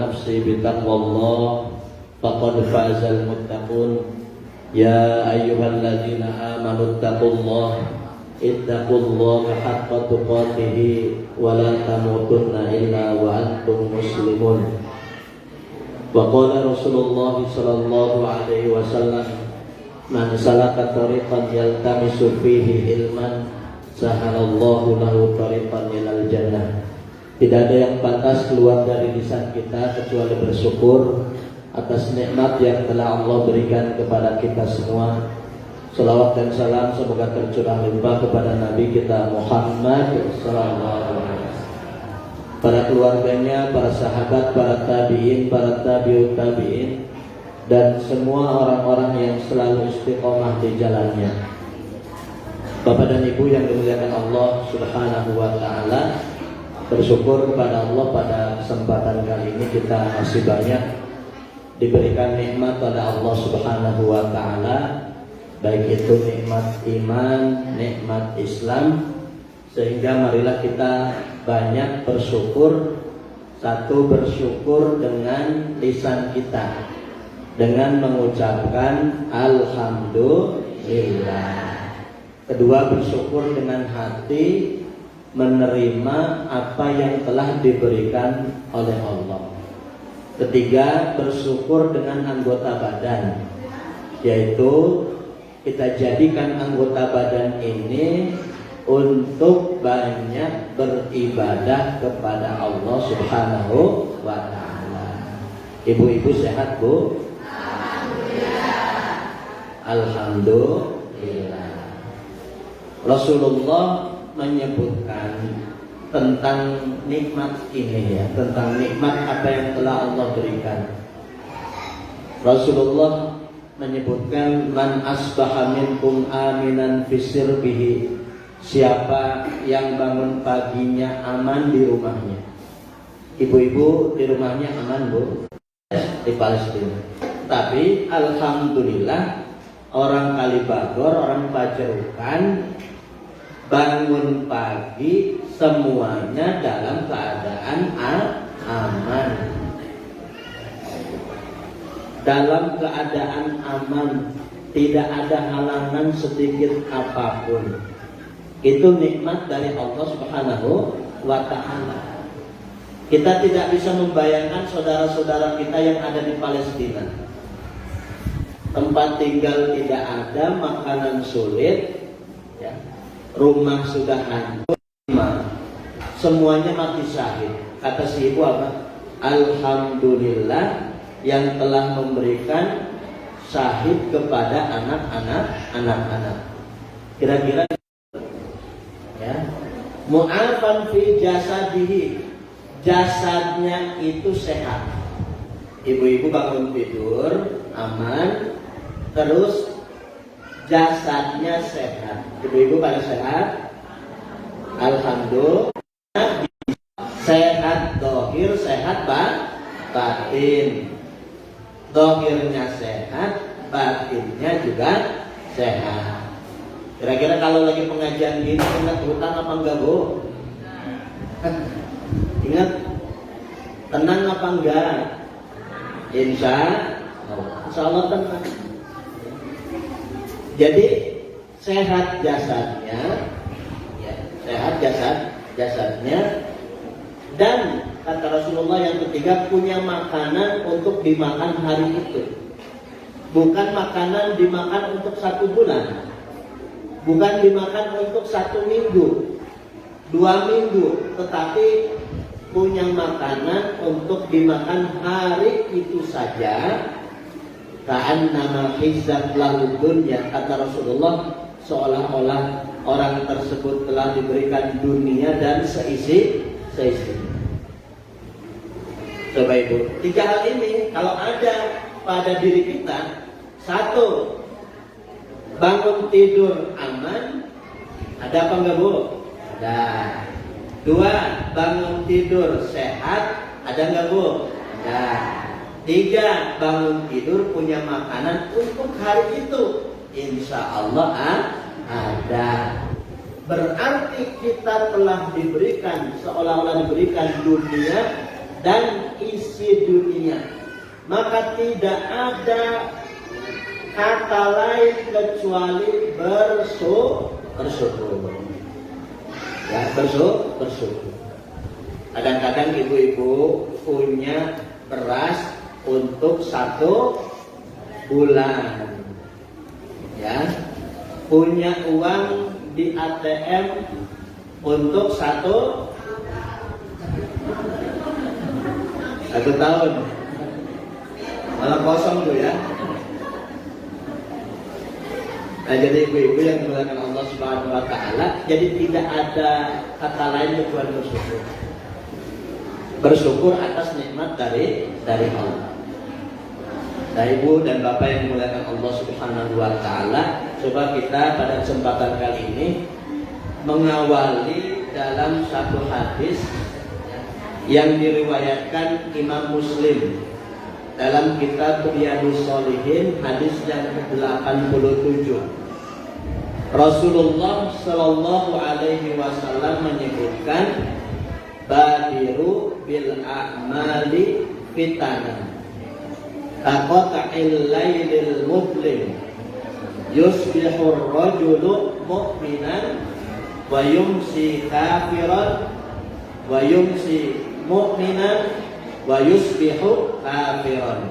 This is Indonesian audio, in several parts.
nafsi bitaqwallah faqad fazal muttaqun. Ya ayyuhalladzina amanu taqullaha ittaqullaha haqqa tuqatih wa la tamutunna illa wa antum muslimun. Wa qala Rasulullah sallallahu alaihi wasallam, man salaka tariqan yaltamisu fihi ilman sahalallahu lahu tariqan ilal jannah. Tidak ada yang pantas keluar dari lisan kita kecuali bersyukur atas nikmat yang telah Allah berikan kepada kita semua. Salawat dan salam semoga tercurah limpah kepada Nabi kita Muhammad sallallahu alaihi wasallam, para keluarganya, para sahabat, para tabi'in, para tabi'ut tabi'in, dan semua orang-orang yang selalu istiqomah di jalannya. Bapak dan Ibu yang dimuliakan Allah Subhanahu wa taala, bersyukur kepada Allah pada kesempatan kali ini kita masih banyak diberikan nikmat oleh Allah Subhanahu wa taala, baik itu nikmat iman, nikmat Islam, sehingga marilah kita banyak bersyukur. Satu, bersyukur dengan lisan kita dengan mengucapkan alhamdulillah. Kedua, bersyukur dengan hati menerima apa yang telah diberikan oleh Allah. Ketiga, bersyukur dengan anggota badan, yaitu kita jadikan anggota badan ini untuk banyak beribadah kepada Allah Subhanahu wa ta'ala. Ibu-ibu sehat, Bu? Alhamdulillah. Alhamdulillah. Rasulullah menyebutkan tentang nikmat ini, ya, tentang nikmat apa yang telah Allah berikan. Rasulullah menyebutkan, man asbaha minkum aminan fi sirbihi, siapa yang bangun paginya aman di rumahnya. Ibu-ibu di rumahnya aman, Bu? Di Palestina. Tapi alhamdulillah orang Kalibagor, orang Pajerukan bangun pagi semuanya dalam keadaan aman. Dalam keadaan aman, tidak ada halangan sedikit apapun. Itu nikmat dari Allah Subhanahu wa ta'ala. Kita tidak bisa membayangkan saudara-saudara kita yang ada di Palestina. Tempat tinggal tidak ada, makanan sulit, ya. Rumah sudah hancur, semuanya mati syahid. Kata si ibu apa? Alhamdulillah yang telah memberikan syahid kepada anak-anak. Kira-kira, ya, mu'afan fi jasadihi, jasadnya itu sehat. Ibu-ibu bangun tidur aman, terus jasadnya sehat. Ibu-ibu pada sehat? Alhamdulillah. Sehat dohir, sehat batin. Dohirnya sehat, batinnya juga sehat. Kira-kira kalau lagi pengajian gini ingat hutang apa enggak, Bu? Ingat tenang apa enggak? Insya Allah tenang. Jadi sehat jasadnya, ya, sehat jasadnya, dan kata Rasulullah yang ketiga, punya makanan untuk dimakan hari itu. Bukan makanan dimakan untuk 1 bulan, bukan dimakan untuk 1 minggu, 2 minggu, tetapi punya makanan untuk dimakan hari itu saja. Ka'annama hizat lahu dunya, kata Rasulullah, seolah-olah orang tersebut telah diberikan dunia dan seisi. Coba Ibu, 3 hal ini kalau ada pada diri kita: 1, bangun tidur aman. Ada apa enggak, Bu? Ada. 2, bangun tidur sehat. Ada enggak, Bu? Ada. 3, bangun tidur punya makanan untuk hari itu. Insya Allah ada. Berarti kita telah diberikan, seolah-olah diberikan dunia dan isi dunia, maka tidak ada kata lain kecuali bersyukur. Ya, bersyukur. Kadang-kadang ibu-ibu punya beras untuk 1 bulan, ya, punya uang di ATM untuk 1 tahun, malah kosong tuh ya. Nah, jadi ibu-ibu yang dimuliakan Allah Subhanahu wa taala, jadi tidak ada kata lain kecuali bersyukur. Bersyukur atas nikmat dari Allah. Nah, ibu dan bapak yang dimuliakan Allah Subhanahu wa taala, coba kita pada kesempatan kali ini mengawali dalam satu hadis yang diriwayatkan Imam Muslim dalam kitab Riyadhus Shalihin, hadis yang ke-87. Rasulullah Shallallahu Alaihi Wasallam menyebutkan, badiru bil a'mali fitanan kaqata'il lailil mudlim yusbihur rajulu mu'minan wa yumsi kafiran wa yumsi mu'minan wa yusbihu kafiran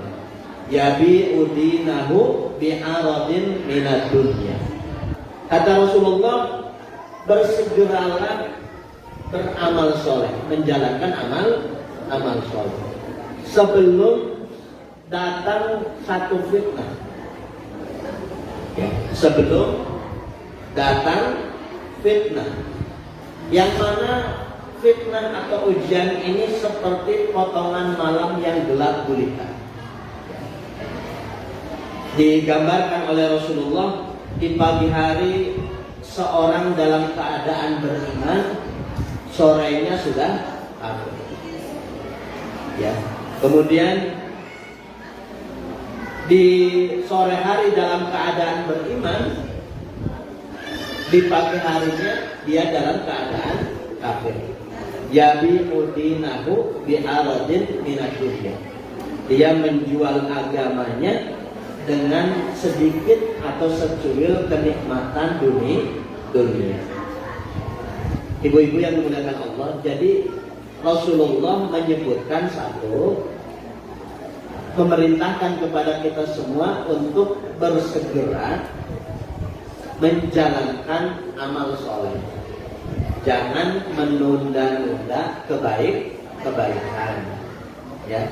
yabi'u dinahu bi'aradin minad dunya. Kata Rasulullah, bersegeralah beramal soleh, menjalankan amal soleh sebelum datang satu fitnah. Sebelum datang fitnah, yang mana fitnah atau ujian ini seperti potongan malam yang gelap gulita. Digambarkan oleh Rasulullah, di pagi hari seorang dalam keadaan beriman, sorenya sudah kafir. Ya. Kemudian di sore hari dalam keadaan beriman, di pagi harinya dia dalam keadaan kafir. Yabi'u dinahu bi'aradin minad dunya. Dia menjual agamanya dengan sedikit atau secuil kenikmatan dunia. Ibu-ibu yang dimuliakan Allah, jadi Rasulullah menyebutkan memerintahkan kepada kita semua untuk bersegera menjalankan amal soleh. Jangan menunda-nunda kebaikan. Ya,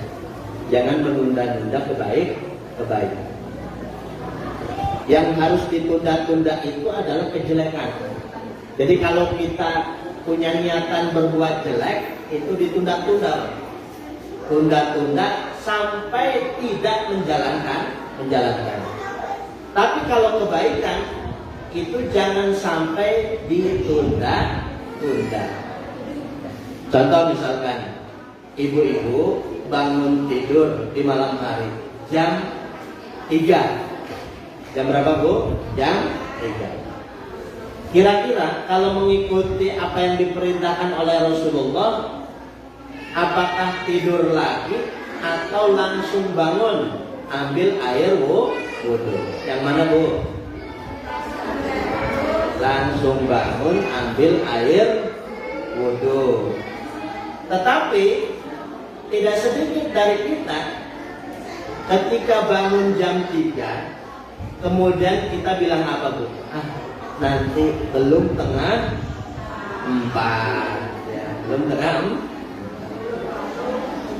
jangan menunda-nunda kebaikan. Yang harus ditunda-tunda itu adalah kejelekan. Jadi kalau kita punya niatan berbuat jelek, itu ditunda-tunda. Tunda-tunda sampai tidak menjalankan. Tapi kalau kebaikan, itu jangan sampai ditunda-tunda. Contoh misalkan, ibu-ibu bangun tidur di malam hari jam 3. Jam berapa, Bu? Jam 3. Kira-kira kalau mengikuti apa yang diperintahkan oleh Rasulullah, apakah tidur lagi atau langsung bangun ambil air wudu? Yang mana, Bu? Langsung bangun ambil air wudu. Tetapi tidak sedikit dari kita ketika bangun jam 3, kemudian kita bilang apa, Bu? Nanti belum tengah 4, ya, belum tengah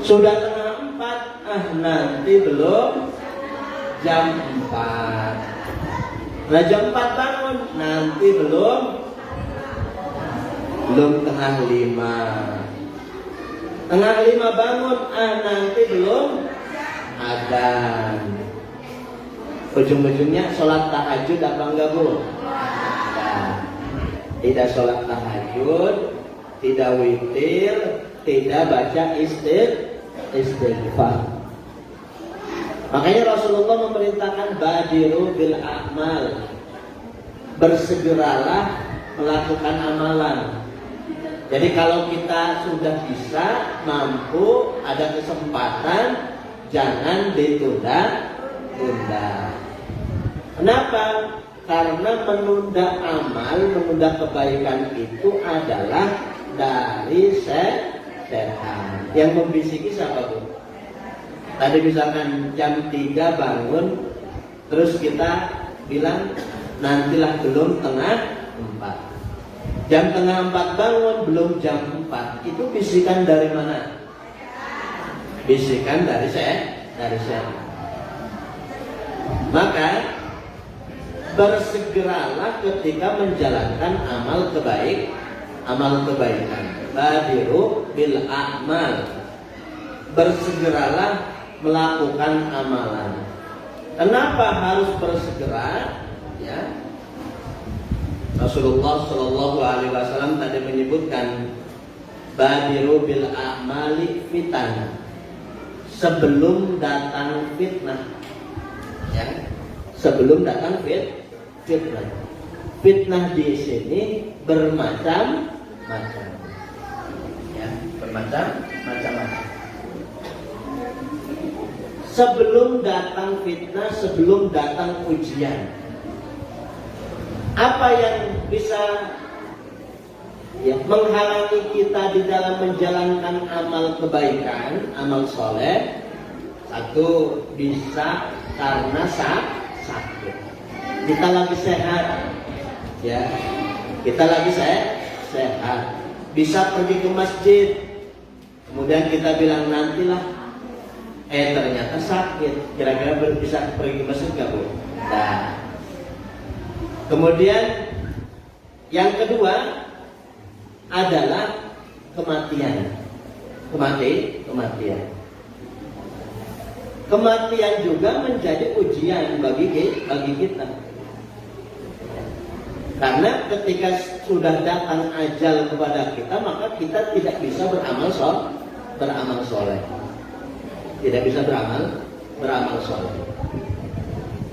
4. Sudah tengah 4, nanti belum jam 4. Nah, jam 4 bangun, nanti belum tengah 5. Tengah 5 bangun, nanti belum adzan. Ujung-ujungnya sholat tahajud apa enggak, Bu? Nah, tidak sholat tahajud, tidak witir, tidak baca istighfar. Makanya Rasulullah memerintahkan badiru bil a'mal, bersegeralah melakukan amalan. Jadi kalau kita sudah bisa, mampu, ada kesempatan, jangan ditunda-tunda. Kenapa? Karena menunda amal, menunda kebaikan itu adalah dari setan. Yang membisiki siapa, Bu? Tadi misalkan jam 3 bangun, terus kita bilang nantilah belum tengah 4. Jam tengah 4 bangun, belum jam 4. Itu bisikan dari mana? Bisikan dari setan. Maka bersegeralah ketika menjalankan amal kebaikan. Badiru bil a'mal. Bersegeralah melakukan amalan. Kenapa harus bersegera? Ya. Rasulullah Shallallahu Alaihi Wasallam tadi menyebutkan badiru bil a'mali fitan, sebelum datang fitnah. Ya. Sebelum datang fitnah. Fitnah di sini bermacam-macam. Ya, bermacam-macam. Sebelum datang fitnah, sebelum datang ujian, apa yang bisa menghalangi kita di dalam menjalankan amal kebaikan, amal soleh? Satu, bisa karena sakit. Kita lagi sehat, ya. Kita lagi sehat. Bisa pergi ke masjid, kemudian kita bilang nantilah, ternyata sakit. Kira-kira bisa pergi ke masjid nggak, Bu? Nah. Kemudian yang kedua adalah kematian. Kematian juga menjadi ujian bagi kita. Karena ketika sudah datang ajal kepada kita, maka kita tidak bisa beramal soleh. Tidak bisa beramal soleh.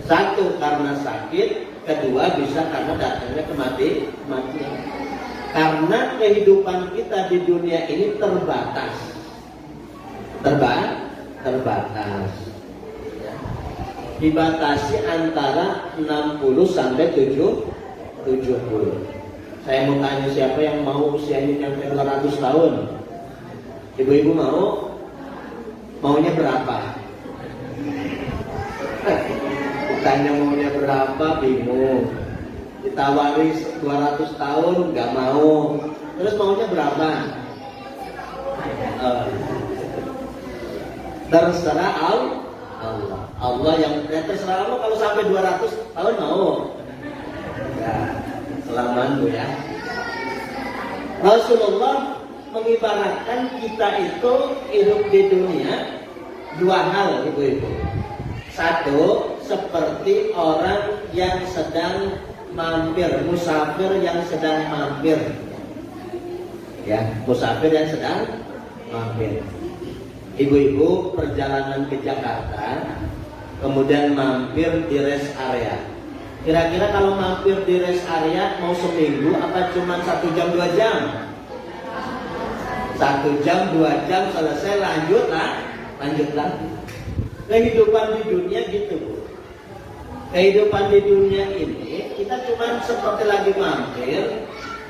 Satu, karena sakit. Kedua, bisa karena datangnya kematian. Karena kehidupan kita di dunia ini terbatas. Ya. Dibatasi antara 60 sampai 70. Saya mau tanya siapa yang mau usianya sampai 200 tahun? Ibu-ibu maunya berapa? Tanya maunya berapa, bingung. Ditawari 200 tahun, nggak mau. Terus maunya berapa? Terserah Allah. Allah yang terserah Allah. Kalau sampai 200 tahun mau. Ya, selamat ya. Rasulullah mengibaratkan kita itu hidup di dunia dua hal, ibu-ibu. Satu, seperti orang yang sedang mampir, musafir yang sedang mampir. Ya, musafir yang sedang mampir. Ibu-ibu perjalanan ke Jakarta, kemudian mampir di rest area. Kira-kira kalau mampir di rest area mau seminggu apa cuma 1 jam 2 jam? 1 jam 2 jam selesai, lanjut lagi. Kehidupan di dunia gitu, Bu. Kehidupan di dunia ini kita cuma seperti lagi mampir,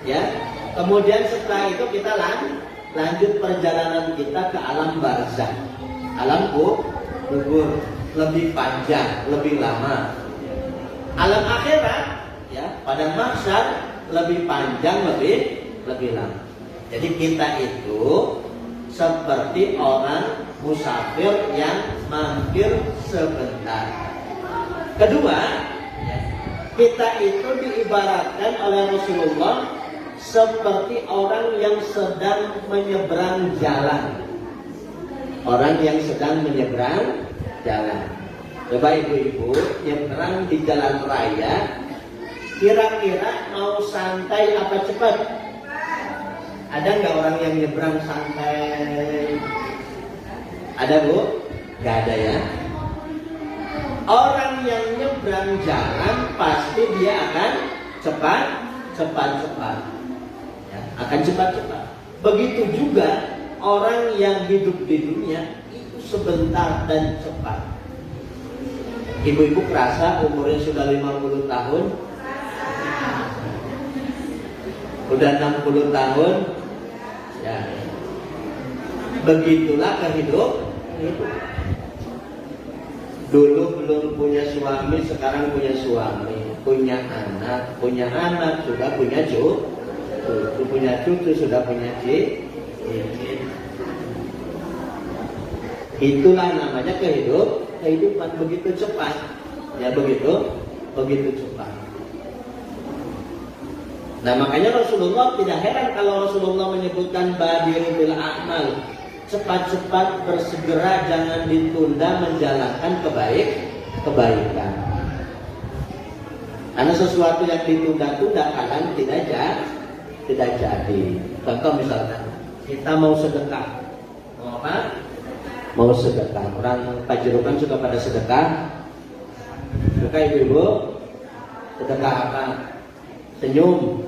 ya. Kemudian setelah itu kita lanjut perjalanan kita ke alam barzakh, alam kubur, lebih panjang, lebih lama. Alam akhirat, ya, pada mahsyar lebih panjang, lebih lama. Jadi kita itu seperti orang musafir yang mampir sebentar. Kedua, kita itu diibaratkan oleh Rasulullah seperti orang yang sedang menyeberang jalan. Orang yang sedang menyeberang jalan. Coba ibu-ibu nyeberang di jalan raya, kira-kira mau santai apa cepat? Ada nggak orang yang nyebrang santai? Ada, Bu? Nggak ada, ya. Orang yang nyebrang jalan pasti dia akan cepat. Ya. akan cepat-cepat. Begitu juga orang yang hidup di dunia itu sebentar dan cepat. Ibu-ibu kerasa umurnya sudah 50 tahun, udah 60 tahun, ya. Begitulah kehidupan. Dulu belum punya suami, sekarang punya suami, punya anak, sudah punya cucu, punya cucu, sudah punya cicit. Itulah namanya kehidupan begitu cepat, ya begitu cepat. Nah makanya Rasulullah tidak heran kalau Rasulullah menyebutkan badiru bil a'mal, cepat-cepat bersegera, jangan ditunda menjalankan kebaikan. Karena sesuatu yang ditunda-tunda akan tidak jadi. Contoh misalkan kita mau sedekah, mau apa? Mau sedekah. Orang Pajerukan suka pada sedekah. Suka ibu-ibu? Sedekah apa? Senyum.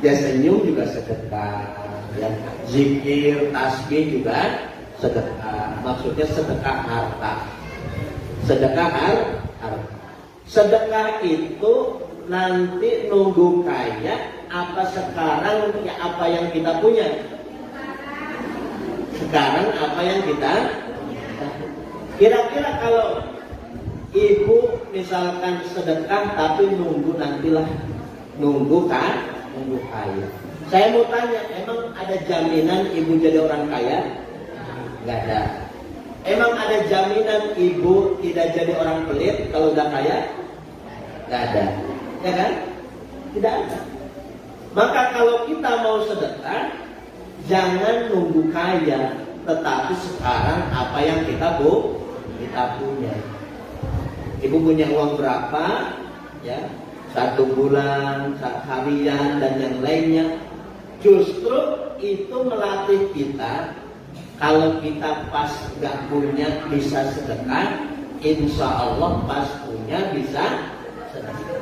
Ya senyum juga sedekah. Ya, zikir, tasbih juga sedekah. Maksudnya sedekah harta. Sedekah harta. Sedekah itu nanti nunggu kaya apa sekarang ya apa yang kita punya. Sekarang apa yang kita kira-kira kalau ibu misalkan sedekah tapi nunggu nantilah nunggu kaya. Saya mau tanya, emang ada jaminan ibu jadi orang kaya? Nggak ada. Emang ada jaminan ibu tidak jadi orang pelit kalau udah kaya? Nggak ada. Ya kan? Tidak ada. Maka kalau kita mau sedekah, jangan nunggu kaya, tetapi sekarang apa yang kita punya. Ibu punya uang berapa? Ya, 1 bulan, harian dan yang lainnya. Justru itu melatih kita, kalau kita pas gak punya bisa sedekah, insya Allah pas punya bisa sedekah.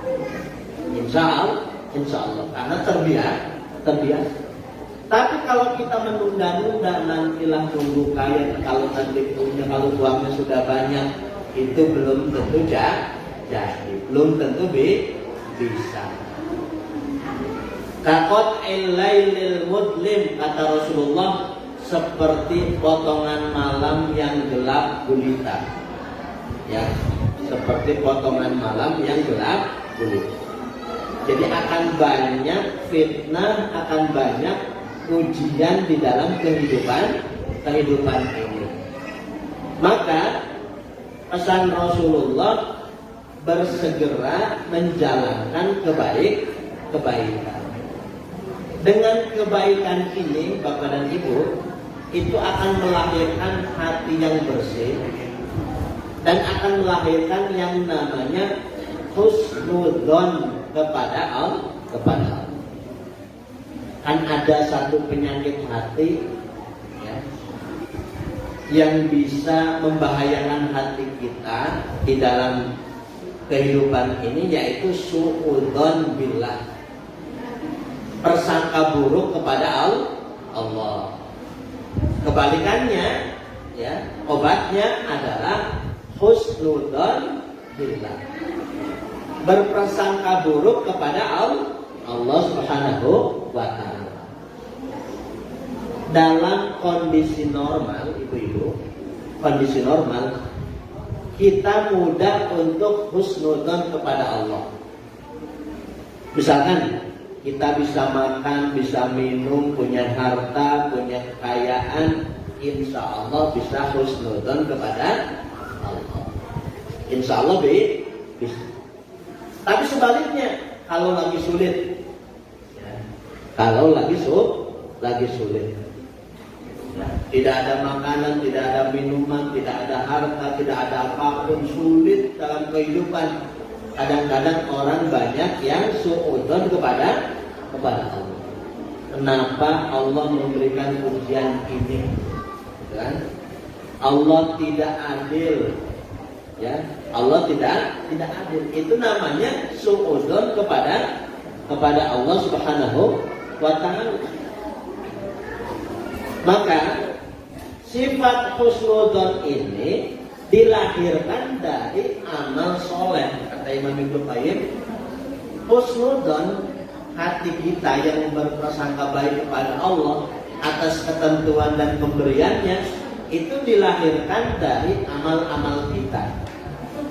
Insya Allah, karena terbiasa. Tapi kalau kita menunda-nunda, nantilah tunggu kaya, kalau nanti punya, kalau uangnya sudah banyak, itu belum tentu jadi, belum tentu bisa. Kakot ilailil mudlim, kata Rasulullah, seperti potongan malam yang gelap gulita. Ya, seperti potongan malam yang gelap gulita. Jadi akan banyak fitnah, akan banyak ujian di dalam kehidupan ini. Maka pesan Rasulullah bersegera menjalankan kebaikan. Dengan kebaikan ini, Bapak dan Ibu, itu akan melahirkan hati yang bersih dan akan melahirkan yang namanya husnudzon kepada Allah. Kan ada satu penyakit hati, ya, yang bisa membahayakan hati kita di dalam kehidupan ini, yaitu suudzon billah, persangka buruk kepada Allah. Kebalikannya, ya, obatnya adalah husnudzon billah, berprasangka buruk kepada Allah Subhanahu wa ta'ala. Dalam kondisi normal, ibu-ibu, kondisi normal, kita mudah untuk husnudzon kepada Allah. Misalkan kita bisa makan, bisa minum, punya harta, punya kekayaan, insya Allah bisa husnudzon kepada Allah. Insya Allah bisa. Tapi sebaliknya, kalau lagi sulit, ya, kalau lagi sulit, tidak ada makanan, tidak ada minuman, tidak ada harta, tidak ada apapun, sulit dalam kehidupan. Kadang-kadang orang banyak yang suudzon kepada Allah. Kenapa Allah memberikan ujian ini? Kan? Allah tidak adil. Ya, Allah tidak adil. Itu namanya suudzon kepada Allah Subhanahu wa ta'ala. Maka sifat husnudzon ini dilahirkan dari amal soleh. Kata Imam Ibnu Qayyim, husnudzon, hati kita yang berprasangka baik kepada Allah atas ketentuan dan pemberiannya, itu dilahirkan dari amal-amal kita,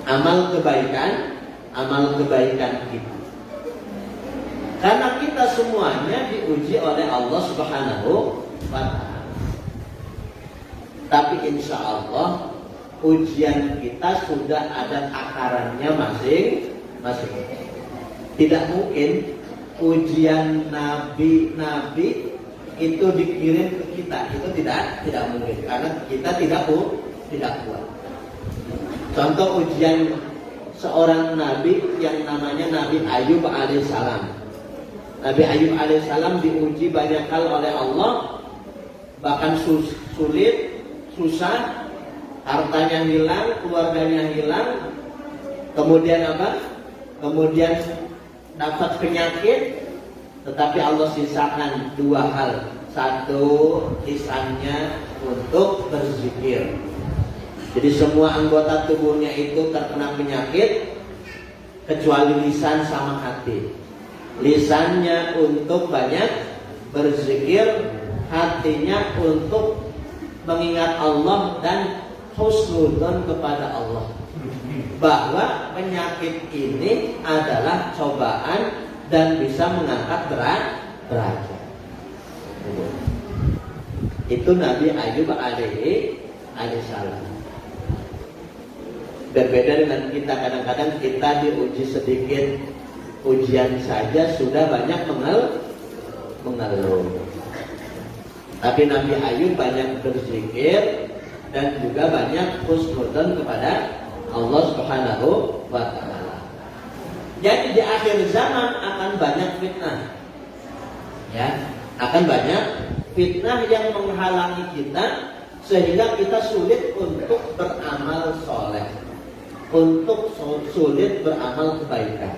amal kebaikan kita. Karena kita semuanya diuji oleh Allah Subhanahu wa ta'ala. Tapi insya Allah ujian kita sudah ada takarannya masing-masing. Tidak mungkin ujian nabi-nabi itu dikirim ke kita, itu tidak mungkin, karena kita tidak kuat. Contoh ujian seorang nabi yang namanya Nabi Ayub alaihissalam. Nabi Ayub alaihissalam diuji banyak hal oleh Allah, bahkan sulit, susah, hartanya hilang, keluarganya hilang, kemudian apa? Kemudian dapat penyakit, tetapi Allah sisakan dua hal. Satu, lisannya untuk berzikir. Jadi semua anggota tubuhnya itu terkena penyakit kecuali lisan sama hati. Lisannya untuk banyak berzikir, hatinya untuk mengingat Allah dan husnudzon kepada Allah, bahwa penyakit ini adalah cobaan dan bisa mengangkat derajat. Itu Nabi Ayub alaihissalam. Berbeda dengan kita, kadang-kadang kita diuji sedikit ujian saja sudah banyak mengeluh. Tapi Nabi Ayub banyak berzikir dan juga banyak husnudzon kepada Allah Subhanahu wa ta'ala. Jadi di akhir zaman akan banyak fitnah. Ya, akan banyak fitnah yang menghalangi kita sehingga kita sulit untuk beramal soleh, untuk sulit beramal kebaikan,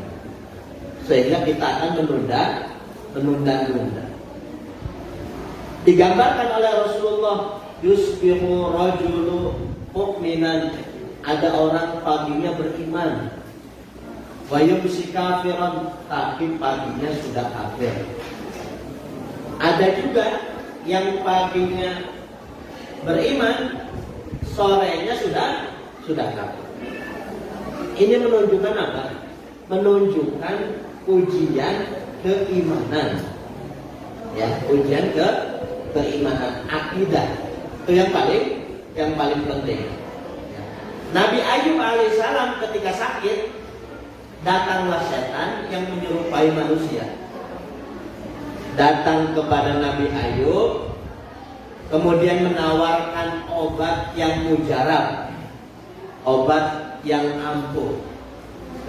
sehingga kita akan menunda. Digambarkan oleh Rasulullah, yusbihu rajulu mu'minan, ada orang paginya beriman, wa yumsi kafiran, tapi paginya sudah kafir. Ada juga yang paginya beriman, sorenya sudah kafir. Ini menunjukkan apa? Menunjukkan ujian keimanan. Ya, ujian keimanan, akidah. Itu yang paling penting. Nabi Ayub alaihissalam ketika sakit, datanglah setan yang menyerupai manusia. Datang kepada Nabi Ayub, kemudian menawarkan obat yang mujarab, obat yang ampuh.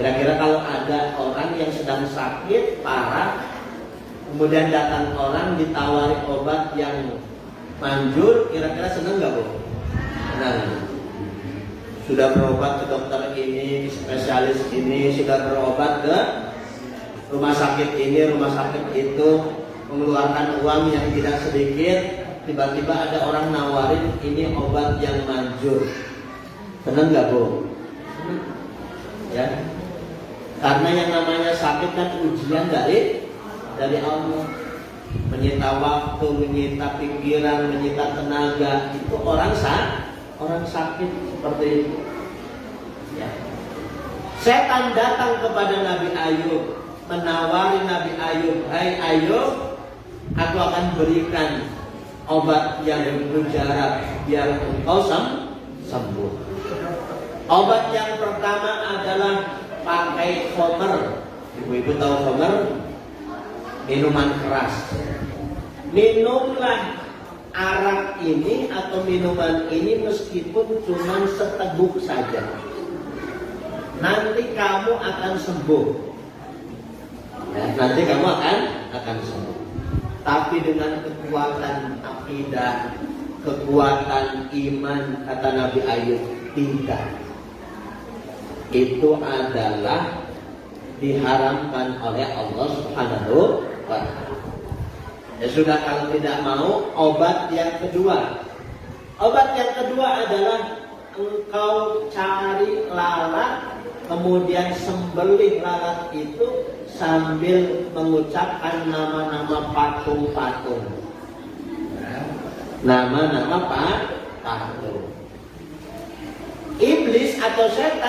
Kira-kira kalau ada orang yang sedang sakit parah, kemudian datang orang ditawari obat yang manjur, kira-kira senang nggak, Bu? Senang. Sudah berobat ke dokter ini, spesialis ini, sudah berobat ke rumah sakit ini, rumah sakit itu, mengeluarkan uang yang tidak sedikit. Tiba-tiba ada orang nawarin ini obat yang manjur. Senang nggak, Bu? Ya, karena yang namanya sakit kan ujian dari Allah, menyita waktu, menyita pikiran, menyita tenaga. Itu orang sakit seperti itu. Ya. Setan datang kepada Nabi Ayub, menawari Nabi Ayub, hai Ayub, aku akan berikan obat yang mujarab biar engkau sembuh. Obat yang pertama adalah pakai khamr. Ibu-ibu tahu khamr? Minuman keras. Minumlah arak ini atau minuman ini meskipun cuma seteguk saja. Nanti kamu akan sembuh. Ya, nanti kamu akan sembuh. Tapi dengan kekuatan akidah, kekuatan iman, kata Nabi Ayub, tidak. Itu adalah diharamkan oleh Allah Subhanahu wa ta'ala. Ya sudah, kalau tidak mau, obat yang kedua. Obat yang kedua adalah engkau cari lalat, kemudian sembelih lalat itu sambil mengucapkan nama-nama patung-patung. Nama-nama patung. Iblis atau setan